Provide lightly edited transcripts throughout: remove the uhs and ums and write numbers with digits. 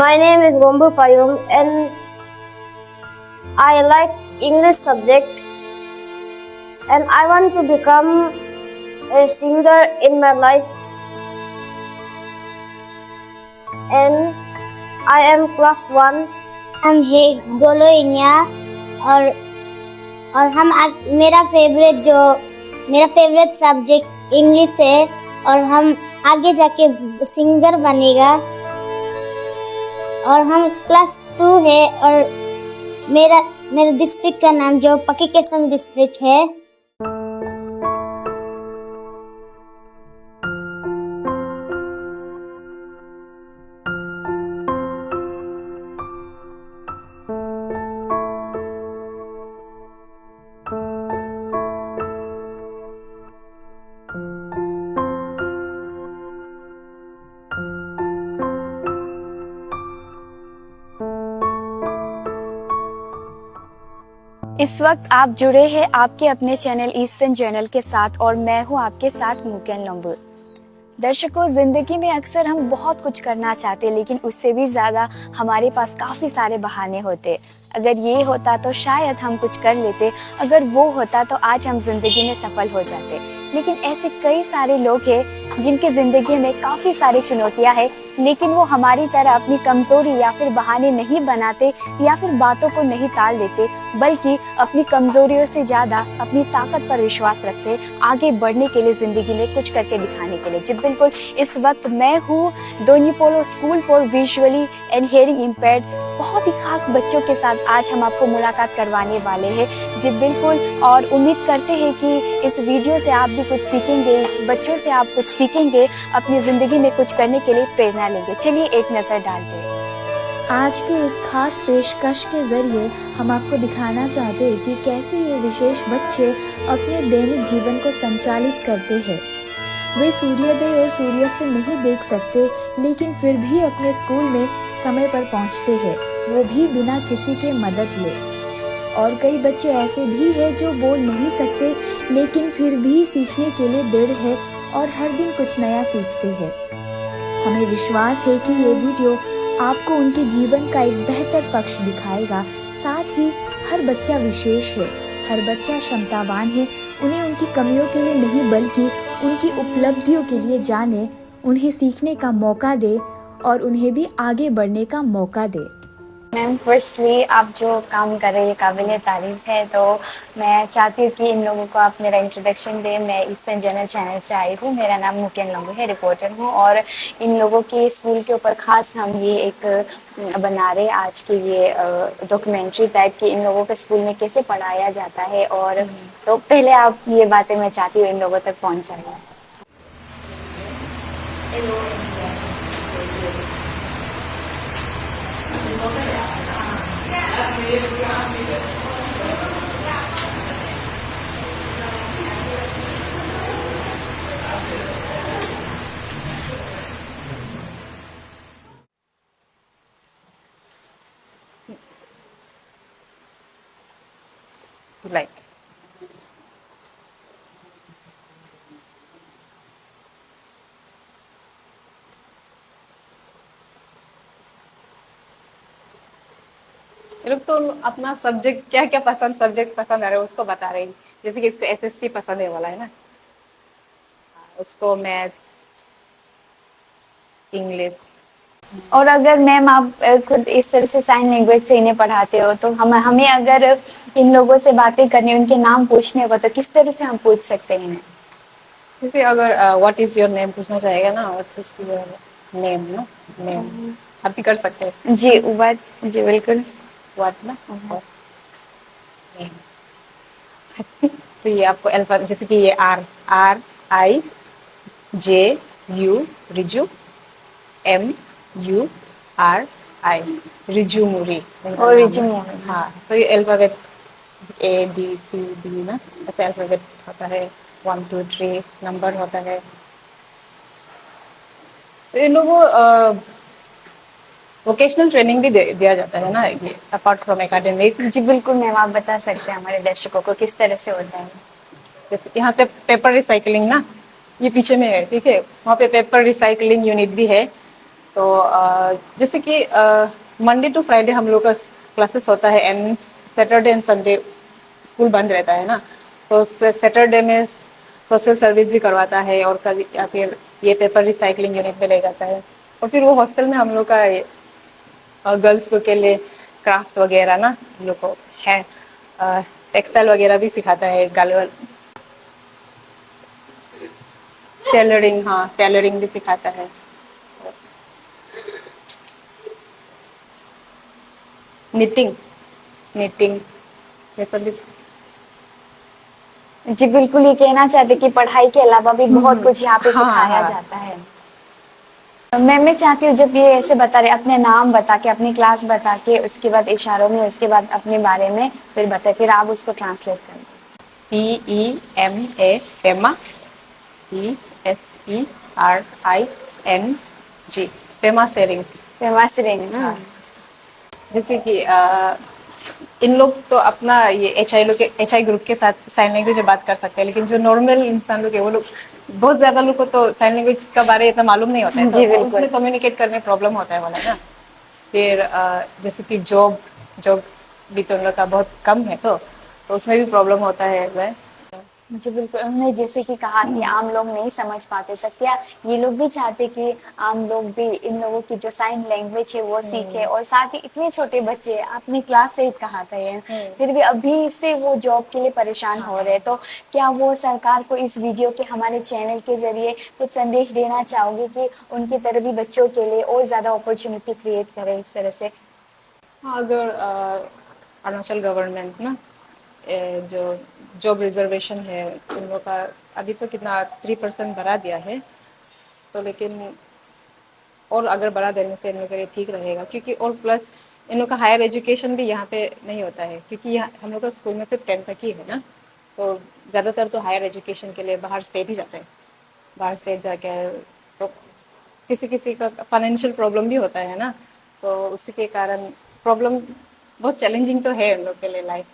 My name is Gombu Payum and I like English subject and I want to become a singer in my life and I am class 1. हम है गोलो इन्या और हम आज मेरा फेवरेट सब्जेक्ट इंग्लिश है और हम आगे जाके सिंगर बनेगा और हम क्लास 2 है और मेरा डिस्ट्रिक्ट का नाम जो पकिकेसन डिस्ट्रिक्ट है। इस वक्त आप जुड़े हैं आपके अपने चैनल ईस्टर्न जर्नल के साथ और मैं हूं आपके साथ मुकेन लंबू। दर्शकों, जिंदगी में अक्सर हम बहुत कुछ करना चाहते हैं लेकिन उससे भी ज़्यादा हमारे पास काफ़ी सारे बहाने होते। अगर ये होता तो शायद हम कुछ कर लेते, अगर वो होता तो आज हम जिंदगी में सफल हो जाते। लेकिन ऐसे कई सारे लोग हैं जिनकी ज़िंदगी में काफ़ी सारी चुनौतियां हैं लेकिन वो हमारी तरह अपनी कमज़ोरी या फिर बहाने नहीं बनाते या फिर बातों को नहीं टाल देते, बल्कि अपनी कमज़ोरियों से ज़्यादा अपनी ताकत पर विश्वास रखते आगे बढ़ने के लिए, ज़िंदगी में कुछ करके दिखाने के लिए। जी बिल्कुल, इस वक्त मैं हूँ Donyipolo school for visually and hearing impaired बहुत ही खास बच्चों के साथ आज हम आपको मुलाकात करवाने वाले हैं। जी बिल्कुल, और उम्मीद करते हैं कि इस वीडियो से आप भी कुछ सीखेंगे, इस बच्चों से आप कुछ सीखेंगे, अपनी ज़िंदगी में कुछ करने के लिए प्रेरणा लेंगे। चलिए एक नज़र डालते हैं। आज के इस खास पेशकश के जरिए हम आपको दिखाना चाहते हैं कि कैसे ये विशेष बच्चे अपने दैनिक जीवन को संचालित करते हैं। वे सूर्योदय और सूर्यास्त नहीं देख सकते लेकिन फिर भी अपने स्कूल में समय पर पहुंचते हैं, वो भी बिना किसी के मदद ले। और कई बच्चे ऐसे भी हैं जो बोल नहीं सकते लेकिन फिर भी सीखने के लिए दृढ़ है और हर दिन कुछ नया सीखते हैं। हमें विश्वास है कि ये वीडियो आपको उनके जीवन का एक बेहतर पक्ष दिखाएगा। साथ ही हर बच्चा विशेष है, हर बच्चा क्षमतावान है। उन्हें उनकी कमियों के लिए नहीं बल्कि उनकी उपलब्धियों के लिए जाने, उन्हें सीखने का मौका दे और उन्हें भी आगे बढ़ने का मौका दे। मैम, फर्स्टली आप जो काम कर रहे हैं काबिल तारीफ है, तो मैं चाहती हूँ कि इन लोगों को आप मेरा इंट्रोडक्शन दें। मैं ईस्टर्न जर्नल चैनल से आई हूँ, मेरा नाम मुकेन लंबू है, रिपोर्टर हूँ और इन लोगों के स्कूल के ऊपर ख़ास हम ये एक बना रहे आज की ये डॉक्यूमेंट्री टाइप की, इन लोगों के स्कूल में कैसे पढ़ाया जाता है। और तो पहले आप ये बातें मैं चाहती हूँ इन लोगों तक पहुँचाएँ। Like ये लोग तो अपना सब्जेक्ट क्या क्या सब्जेक्ट पसंद आ रहा है उसको बता रहे हैं। जैसे कि इसको एसएसटी पसंद है वाला है ना, उसको मैथ्स, इंग्लिश। और अगर मैम आप खुद इस तरह से साइन लैंग्वेज से इन्हें पढ़ाते हो तो हमें अगर इन लोगों से बातें करनी, उनके नाम पूछने हो तो किस तरह से हम पूछ सकते हैं इन्हें? जैसे अगर व्हाट इज योर नेम पूछना चाहेगा ना, व्हाट इज योर नेम ना, नेम आप भी कर सकते हैं। जी बात, जी बिल्कुल। व्हाट ना, नेम। तो ये आपको अल्फाबेट, जैसे कि ये RI JU रिजू, MURI रिजूमुरी और रिजूमुरी। हाँ, तो ये अल्फाबेट ABCD ना, ऐसे अल्फाबेट होता है, 1 2 3 नंबर होता है। तो इन लोगों वोकेशनल ट्रेनिंग भी दिया जाता है ना, ये अपार्ट फ्रॉम एकेडमिक। जी बिल्कुल मैम, आप बता सकते हैं हमारे दर्शकों को किस तरह से होता है? जैसे यहाँ पे पेपर रिसाइकलिंग ना, ये पीछे में है, ठीक है, वहाँ पे पेपर रिसाइकलिंग यूनिट भी है। तो जैसे कि मंडे टू फ्राइडे हम लोग का क्लासेस होता है and Saturday and Sunday school बंद रहता है ना, तो सैटरडे में सोशल सर्विस भी करवाता है और कभी या फिर ये पेपर रिसाइकलिंग यूनिट में ले जाता है। और फिर वो हॉस्टल में हम लोग का गर्ल्स के लिए क्राफ्ट वगैरह ना हम लोग को है, टेक्सटाइल वगैरह भी सिखाता है, टेलरिंग, हाँ टेलरिंग भी सिखाता है। निटिंग निटिंग ये सब भी। जी बिल्कुल, ये कहना चाहते कि पढ़ाई के अलावा भी बहुत कुछ यहाँ पे हाँ, सिखाया हाँ। जाता है। मैं चाहती हूँ जब ये ऐसे बता रहे, अपने नाम बता के, अपनी क्लास बता के, उसके बाद इशारों में, उसके बाद अपने बारे में फिर बताए, फिर आप उसको ट्रांसलेट कर दें। PEMA Pema, PSERING Pema Tsering. Famous रहेंगे ना। जैसे कि इन लोग तो अपना ये एच आई ग्रुप के साथ साइन लैंग्वेज में बात कर सकते हैं, लेकिन जो नॉर्मल इंसान लोग है वो लोग बहुत ज्यादा लोग को तो साइन लैंग्वेज का बारे में इतना मालूम नहीं होता है, जी, तो बिल्कुल। उसमें कम्युनिकेट करने में प्रॉब्लम होता है वाला ना। फिर जैसे कि जॉब जॉब भी तो उन लोग का बहुत कम है, तो उसमें भी प्रॉब्लम होता है वह। जी बिल्कुल, उन्होंने जैसे कि कहा कि आम लोग नहीं समझ पाते, तो क्या ये लोग भी चाहते कि आम लोग भी इन लोगों की जो साइन लैंग्वेज है वो सीखे, और साथ ही इतने छोटे बच्चे अपनी क्लास से ही कहा था ये, फिर भी अभी से वो जॉब के लिए परेशान हो रहे हैं, तो क्या वो सरकार को इस वीडियो के, हमारे चैनल के जरिए कुछ संदेश देना चाहोगे कि उनकी तरह भी बच्चों के लिए और ज़्यादा अपॉर्चुनिटी क्रिएट करें इस तरह से? हाँ, अगर अरुणाचल गवर्नमेंट ना जो जॉब रिजर्वेशन है उन लोग का अभी तो कितना 3% बढ़ा दिया है, तो लेकिन और अगर बढ़ा देने से इन लोग के लिए ठीक रहेगा, क्योंकि और प्लस इन लोग का हायर एजुकेशन भी यहाँ पे नहीं होता है, क्योंकि यहाँ हम लोग का स्कूल में सिर्फ 10 तक ही है ना, तो ज़्यादातर तो हायर एजुकेशन के लिए बाहर स्टेट ही जाते हैं। बाहर स्टेट जाकर तो किसी किसी का फाइनेंशियल प्रॉब्लम भी होता है ना, तो उसी के कारण प्रॉब्लम बहुत चैलेंजिंग तो है उन लोग के लिए लाइफ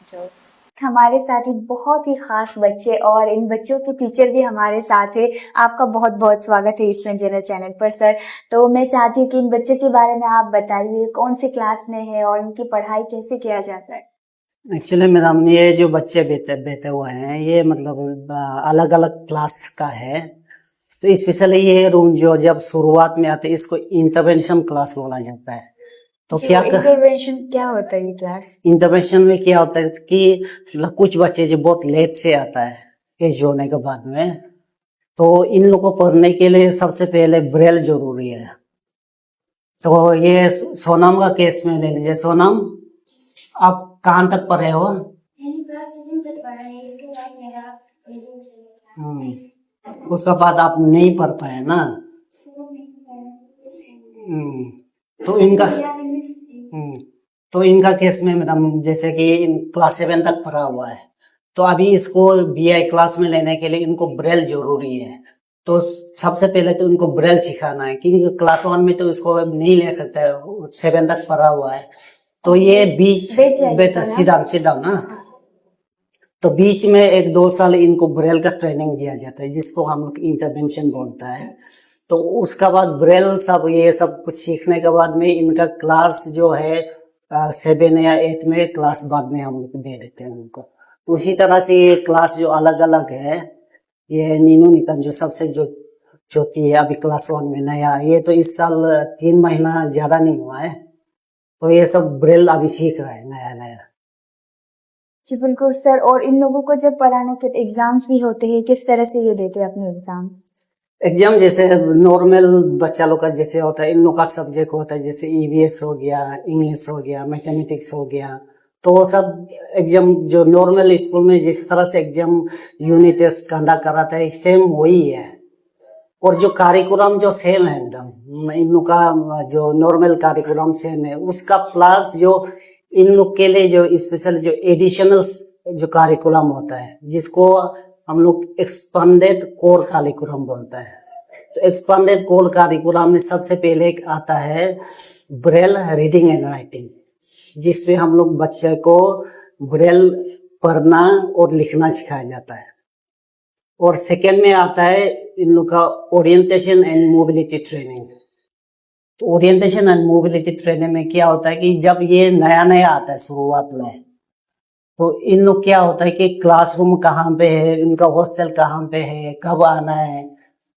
जो। हमारे साथ ही बहुत ही खास बच्चे और इन बच्चों के टीचर भी हमारे साथ है। आपका बहुत बहुत स्वागत है ईस्टर्न जनरल चैनल पर सर। तो मैं चाहती हूँ कि इन बच्चों के बारे में आप बताइए, कौन सी क्लास में है और इनकी पढ़ाई कैसे किया जाता है? एक्चुअली मैडम, ये जो बच्चे बैठे हुए हैं ये मतलब अलग अलग क्लास का है। तो स्पेशली ये रूम जो जब शुरुआत में आते हैं इसको इंटरवेंशन क्लास बोला जाता है। तो क्या इंटरवेंशन क्या होता है ये क्लास? इंटरवेंशन में क्या होता है कि कुछ बच्चे जो बहुत लेट से आता है एज होने के बाद में, तो इन लोगों को पढ़ने के लिए सबसे पहले ब्रेल जरूरी है। तो ये सोनम का केस में ले लीजिए। सोनम, आप कहाँ तक पढ़े हो? उसके बाद आप नहीं पढ़ पाए ना। तो इनका केस में मैडम जैसे कि क्लास 7 तक पढ़ा हुआ है, तो अभी इसको BI क्लास में लेने के लिए इनको ब्रेल जरूरी है। तो सबसे पहले तो इनको ब्रेल सिखाना है, क्योंकि क्लास 1 में तो इसको नहीं ले सकते, 7 तक पढ़ा हुआ है। तो ये सीधा ना, तो बीच में 1-2 साल इनको ब्रेल का ट्रेनिंग दिया जाता है, जिसको हम लोग इंटरवेंशन बोलता है। तो उसका बाद ब्रेल सब ये सब कुछ सीखने के बाद में इनका क्लास जो है 7 या 8 में क्लास बाद में हम लोग दे देते हैं उनको। तो उसी तरह से ये क्लास जो अलग अलग है, ये नीनू निकन जो सबसे जो छोटी है अभी क्लास 1 में नया, ये तो इस साल 3 महीना ज्यादा नहीं हुआ है, तो ये सब ब्रेल अभी सीख रहा है नया नया। जी बिल्कुल सर। और इन लोगों को जब पढ़ाने के एग्जाम्स भी होते हैं, किस तरह से ये देते हैं अपने एग्जाम? जैसे नॉर्मल बच्चा लोग का जैसे होता है, इन लोग का सब्जेक्ट होता है, जैसे EVS हो गया, इंग्लिश हो गया, मैथमेटिक्स हो गया, तो वो सब एग्जाम जो नॉर्मल स्कूल में जिस तरह से एग्जाम यूनिट टेस्ट कंडक्ट कराता है सेम वही है। और जो कार्यक्रम जो सेम है एकदम, इन लोग का जो नॉर्मल कार्यक्रम सेम है, उसका प्लस जो इन लोग के लिए जो स्पेशल जो एडिशनल जो कार्यक्रम होता है, जिसको हम लोग एक्सपांडेड कोर कार्यक्रम बोलता है। तो एक्सपांडेड कोर कार्यक्रम में सबसे पहले आता है ब्रेल रीडिंग एंड राइटिंग, जिसमें हम लोग बच्चे को ब्रेल पढ़ना और लिखना सिखाया जाता है। और सेकेंड में आता है इन लोग का orientation and mobility training, orientation and mobility training में क्या होता है कि जब ये नया नया आता है शुरुआत में, तो इन लोग क्या होता है कि क्लासरूम कहाँ पे है, इनका हॉस्टल कहाँ पे है, कब आना है,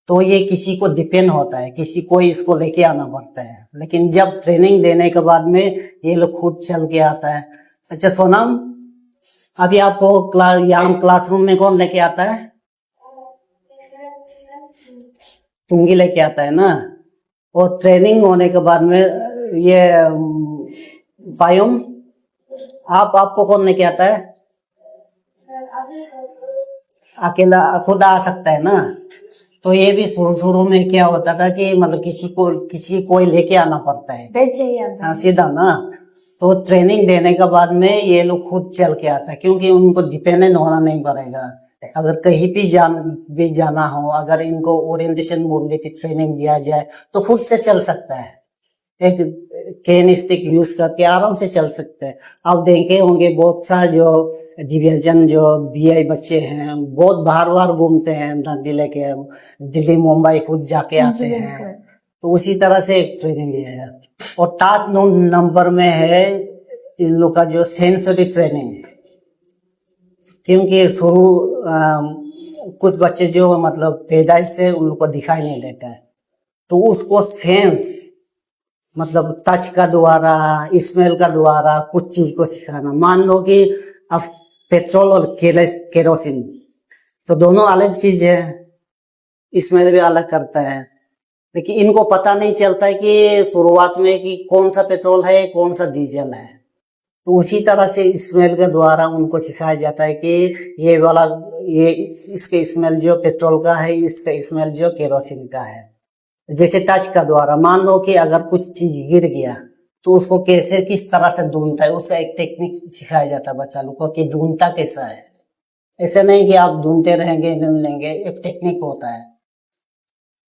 तो ये किसी को डिपेंड होता है, किसी को इसको लेके आना पड़ता है। लेकिन जब ट्रेनिंग देने के बाद में ये लोग खुद चल के आता है। अच्छा सोनम, अभी आपको यहाँ क्लासरूम में कौन लेके आता है? तुंगी लेके आता है ना। और ट्रेनिंग होने के बाद में ये पायुम, आपको कौन लेके आता है? अकेला खुद आ सकता है ना। तो ये भी शुरू में क्या होता था कि मतलब किसी कोई लेके आना पड़ता है। हाँ, सीधा ना। तो ट्रेनिंग देने के बाद में ये लोग खुद चल के आता है, क्योंकि उनको डिपेंडेंट होना नहीं पड़ेगा। अगर कहीं भी जाना हो, अगर इनको ओरिएंटेशन मोबिलिटी ट्रेनिंग दिया जाए तो खुद से चल सकता है। एक केन स्टिक यूज करके आराम से चल सकते हैं। आप देखे होंगे बहुत सारे जो डिवीजन जो बीआई बच्चे हैं बहुत बाहर घूमते हैं, दिल्ली मुंबई खुद जाके आते हैं। तो उसी तरह से एक ट्रेनिंग है। और टॉप नंबर में है इन लोग का जो सेंसरी ट्रेनिंग, क्योंकि कुछ बच्चे जो मतलब पैदाइश से उन लोग को दिखाई नहीं देता है, तो उसको सेंस मतलब टच का द्वारा, स्मेल का द्वारा कुछ चीज को सिखाना। मान लो कि अब पेट्रोल और केरोसिन तो दोनों अलग चीज है, स्मेल भी अलग करता है, लेकिन इनको पता नहीं चलता है कि शुरुआत में कि कौन सा पेट्रोल है कौन सा डीजल है। तो उसी तरह से स्मेल के द्वारा उनको सिखाया जाता है कि ये इसका स्मेल जो पेट्रोल का है, इसका स्मेल जो केरोसिन का है। जैसे टच का द्वारा, मान लो कि अगर कुछ चीज गिर गया तो उसको किस तरह से ढूंढता है, उसका एक टेक्निक सिखाया जाता है बच्चा लोग को कि ढूंढता कैसा है। ऐसे नहीं कि आप ढूंढते रहेंगे नहीं लेंगे, एक टेक्निक होता है।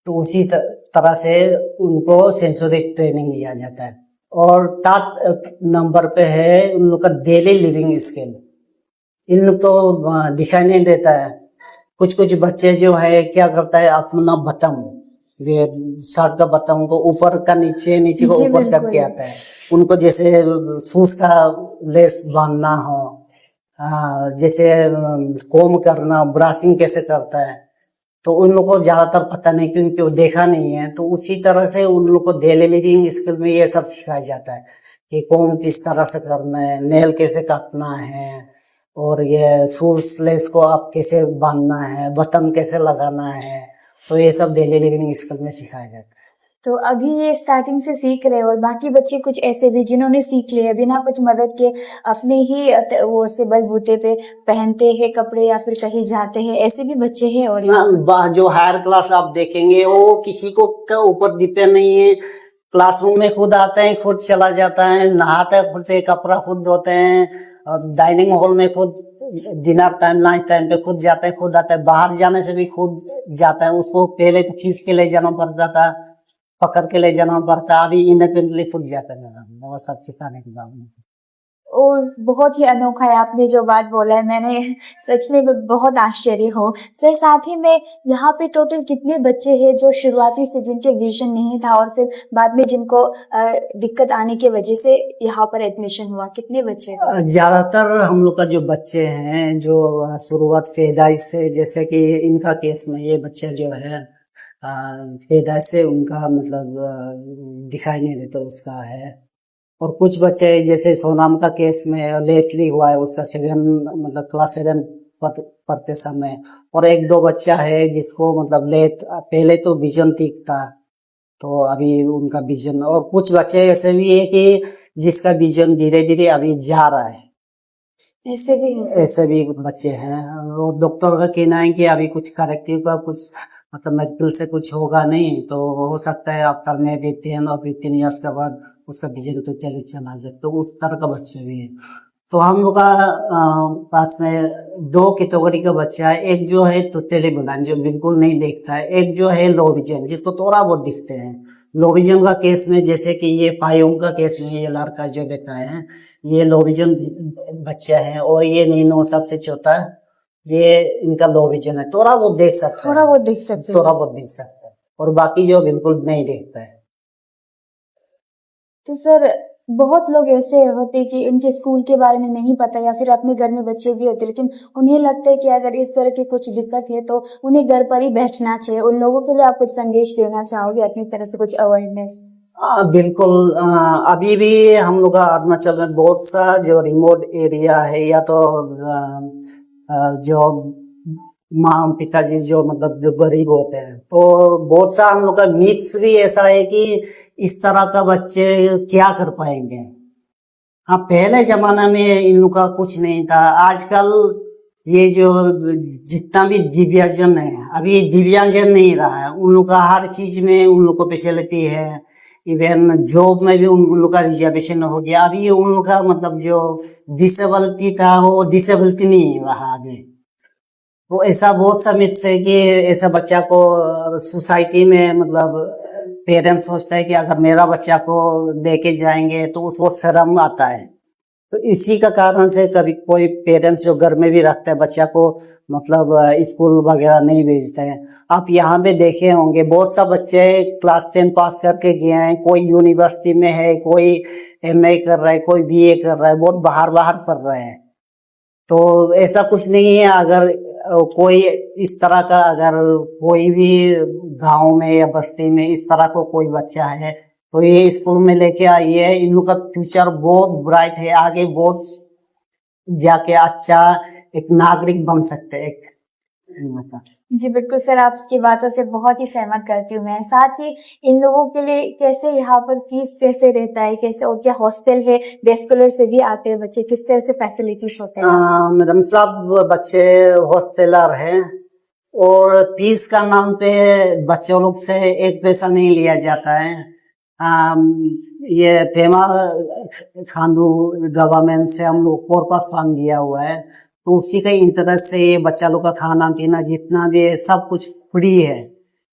तो उसी तरह से उनको सेंसरी ट्रेनिंग दिया जाता है। और टॉप नंबर पे है उन लोग का डेली लिविंग स्किल। इन लोग तो दिखाई नहीं देता है। कुछ बच्चे जो है क्या करता है, अपना बटन, ये शर्ट का बटन को ऊपर का नीचे को ऊपर करके आता है। उनको जैसे शूज का लेस बांधना हो, जैसे कोम करना, ब्रशिंग कैसे करता है, तो उन लोग को ज्यादातर पता नहीं क्योंकि वो देखा नहीं है। तो उसी तरह से उन लोग को डेली लिविंग स्किल में ये सब सिखाया जाता है कि कोम किस तरह से करना है, नेल कैसे काटना है, और ये शूज लेस को आप कैसे बांधना है, बटन कैसे लगाना है। तो ये सब डेली लिविंग स्किल में सिखाया जाता है। तो अभी ये स्टार्टिंग से सीख रहे हो, और बाकी बच्चे कुछ ऐसे भी जिन्होंने सीख लिया बिना कुछ मदद के, अपने ही वो से बलबूते पे पहनते हैं कपड़े या फिर कहीं जाते हैं, ऐसे भी बच्चे हैं। और जो हायर क्लास आप देखेंगे वो किसी को का ऊपर डिपेंड नहीं है। क्लासरूम में खुद आते हैं, खुद चला जाता है, नहाते खुद से, कपड़ा खुद धोते हैं, और डाइनिंग हॉल में खुद, डिनर टाइम लंच टाइम पे खुद जाते हैं, खुद आता है। बाहर जाने से भी खुद जाता है। उसको पहले तो खींच के ले जाना पड़ता था, पकड़ के ले जाना पड़ता, अभी इंडिपेंडेंटली खुद जाता है वो सब सिखाने के बाद में। और बहुत ही अनोखा है आपने जो बात बोला है, मैंने सच में बहुत आश्चर्य हो सर। साथ ही में यहाँ पे टोटल कितने बच्चे हैं जो शुरुआती से जिनके विजन नहीं था और फिर बाद में जिनको दिक्कत आने की वजह से यहाँ पर एडमिशन हुआ, कितने बच्चे? ज्यादातर हम लोग का जो बच्चे हैं जो शुरुआत पैदाइश से, जैसे कि इनका केस में ये बच्चे जो है पैदाइश से उनका मतलब दिखाई नहीं देता उसका है। और कुछ बच्चे जैसे सोनम का केस में लेटली हुआ है, उसका मतलब क्लास 7 पढ़ते समय। और एक दो बच्चा है जिसको मतलब पहले तो विजन ठीक था, तो अभी उनका विजन, और कुछ बच्चे ऐसे भी है कि जिसका विजन धीरे धीरे अभी जा रहा है। ऐसे भी बच्चे हैं। और डॉक्टर का कहना है कि अभी कुछ करेक्टिव का कुछ मतलब मेडिकल से कुछ होगा नहीं, तो हो सकता है आफ्टर में 10 और 15 ईयर्स के बाद उसका विजन तो चला जाए। तो उस तरह का बच्चे भी है। तो हम लोग का पास में 2 कैटेगरी का बच्चा है। एक जो है टोटली ब्लाइंड, जो बिल्कुल नहीं देखता है। एक जो है लो विजन, जिसको थोड़ा बहुत दिखते हैं। लो विजन का केस में जैसे कि ये पायोंग का केस में ये लड़का जो बताए हैं, ये लो विजन बच्चा है। और ये नीनो सबसे छोटा, ये इनका लो विजन है, थोड़ा बहुत देख सकता है, थोड़ा बहुत देख सकता है। और बाकी जो बिल्कुल नहीं देखता है। तो सर बहुत लोग ऐसे होते हैं कि इनके स्कूल के बारे में नहीं पता, या फिर अपने घर में बच्चे भी होते हैं, लेकिन उन्हें लगता है कि अगर इस तरह की कुछ दिक्कत है तो उन्हें घर पर ही बैठना चाहिए। उन लोगों के लिए आप कुछ संदेश देना चाहोगे, अपनी तरफ से कुछ अवेयरनेस? बिल्कुल। अभी भी हम लोग का अरुणाचल में बहुत सा जो रिमोट एरिया है, या तो जो माँ पिताजी जो मतलब जो गरीब होते हैं, तो बहुत सा हम लोग का मिथ्स भी ऐसा है कि इस तरह का बच्चे क्या कर पाएंगे। हाँ, पहले जमाना में इन लोग का कुछ नहीं था। आजकल ये जो जितना भी दिव्यांगजन है, अभी दिव्यांगजन नहीं रहा है, उन लोग का हर चीज में उन लोग को फैसिलिटी है। इवन जॉब में भी उन लोग का रिजर्वेशन हो गया। अभी उन लोग का मतलब जो डिसेबिलिटी था वो डिसेबिलिटी नहीं रहा आगे। तो ऐसा बहुत सा मिथ्स है कि ऐसा बच्चा को सोसाइटी में मतलब पेरेंट्स सोचता है कि अगर मेरा बच्चा को लेके जाएंगे तो उसको शर्म आता है। तो इसी का कारण से कभी कोई पेरेंट्स जो घर में भी रखता है बच्चा को, मतलब स्कूल वगैरह नहीं भेजते हैं। आप यहाँ पे देखे होंगे बहुत सा बच्चे क्लास 10 पास करके गए हैं, कोई यूनिवर्सिटी में है, कोई MA कर रहा है, कोई BA कर रहा है, बहुत बाहर पढ़ रहे हैं। तो ऐसा कुछ नहीं है। अगर कोई इस तरह का, अगर कोई भी गांव में या बस्ती में इस तरह को कोई बच्चा है तो ये स्कूल में लेके आइए। इन लोग का फ्यूचर बहुत ब्राइट है, आगे बहुत जाके अच्छा एक नागरिक बन सकते हैं। जी बिल्कुल सर, आपकी बातों से बहुत ही सहमत करती हूँ मैं। साथ ही इन लोगों के लिए कैसे यहाँ पर फीस कैसे रहता है, कैसे, और क्या हॉस्टल है, डे स्कॉलर से भी आते हैं बच्चे, किस तरह से फैसिलिटीज होते हैं? मैडम, सब बच्चे हॉस्टलर हैं और फीस का नाम पे बच्चों लोग से 1 पैसा नहीं लिया जाता है। ये पेमा खांडू गवर्नमेंट से हम लोग कॉर्पस फंड दिया हुआ है, तो उसी के इंटरेस्ट से ये बच्चा लोग का खाना पीना जितना भी है सब कुछ फ्री है।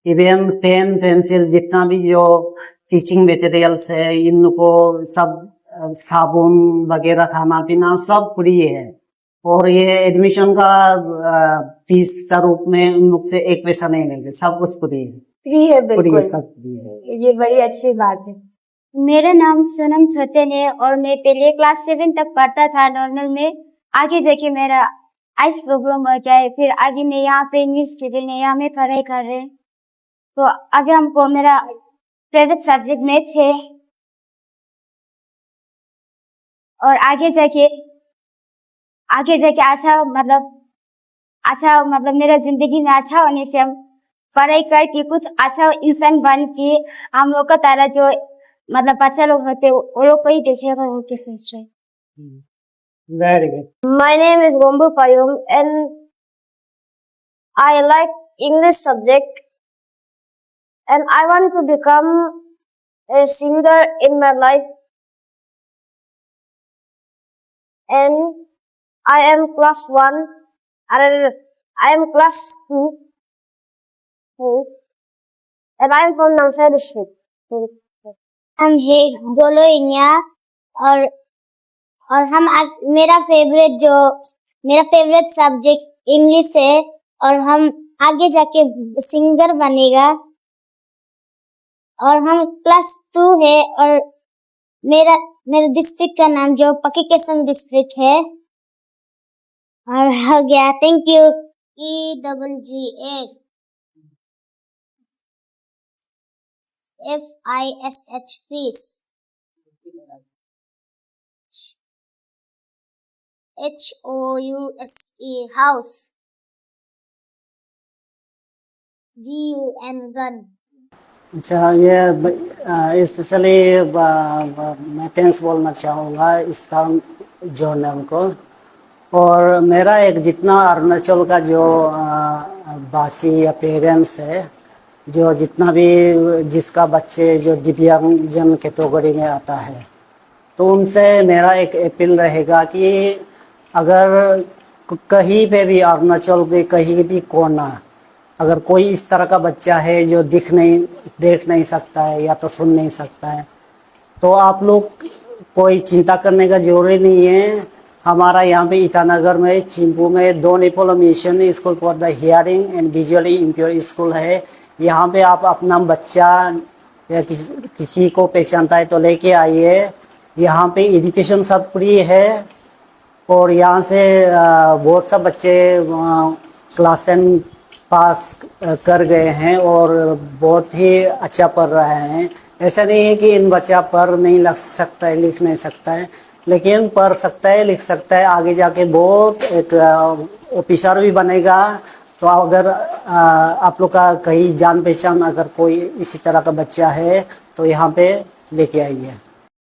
इवन पेन पेंसिल जितना भी जो टीचिंग मटेरियल्स है, इनको सब साबुन वगैरह खाना पीना सब फ्री है। और ये एडमिशन का फीस का रूप में उन लोग से 1 पैसा नहीं लेंगे, सब कुछ फ्री है। फ्री है, बिल्कुल सब फ्री है। ये बड़ी अच्छी बात है। मेरा नाम सोनम सचन है और मैं पहले क्लास 7 तक पढ़ता था नॉर्मल में। आगे देखिए मेरा आइस प्रॉब्लम हो गया है, फिर आगे मैं यहाँ पे इंग्लिश स्टूडेंट है, यहाँ में पढ़ाई कर रहे हैं। तो आगे हमको मेरा फेवरेट सब्जेक्ट मैथ्स है और आगे जाके अच्छा मतलब मेरा जिंदगी में अच्छा होने से हम पढ़ाई करके कुछ अच्छा इंसान बन के हम लोग का तरह जो मतलब बच्चा लोग होते वो लोग को ही देखेगा, वो के सोच रहे। Very good. My name is Gombu Payung and I like English subject and I want to become a singer in my life, and I am class 1 and I am class 2 and I am from Nongsa district. हम है गोलो इन्या और हम आज मेरा favourite subject English है और हम आगे जाके सिंगर बनेगा। और हम क्लास 2 है और मेरा डिस्ट्रिक्ट का नाम जो पकी केसंग डिस्ट्रिक्ट है। और हो गया, thank you. EGGS FISH fees, HOUSE house, GUN gun. अच्छा, ये स्पेशली मैं थैंक्स बोलना चाहूँगा इस्तान जर्नल को। और मेरा एक जितना अरुणाचल का जो वासी या पेरेंट्स है, जो जितना भी जिसका बच्चे जो दिव्यांगजन कैटेगरी में आता है, तो उनसे मेरा एक अपील रहेगा कि अगर कहीं पे भी अरुणाचल के कहीं भी कोना अगर कोई इस तरह का बच्चा है जो देख नहीं सकता है या तो सुन नहीं सकता है, तो आप लोग कोई चिंता करने का जरूरी नहीं है। हमारा यहाँ पे ईटानगर में चिंपू में Donyipolo mission school for the hearing and visually impaired school है। यहाँ पे आप अपना बच्चा या किसी को पहचानता है तो लेके आइए। यहाँ पे एजुकेशन सब फ्री है और यहाँ से बहुत सब बच्चे क्लास 10 पास कर गए हैं और बहुत ही अच्छा पढ़ रहे हैं। ऐसा नहीं है कि इन बच्चा पढ़ नहीं लग सकता है, लिख नहीं सकता है, लेकिन पढ़ सकता है, लिख सकता है, आगे जाके बहुत एक ऑफिसर भी बनेगा। तो अगर आप लोग का कहीं जान पहचान अगर कोई इसी तरह का बच्चा है तो यहाँ पे लेके आइए।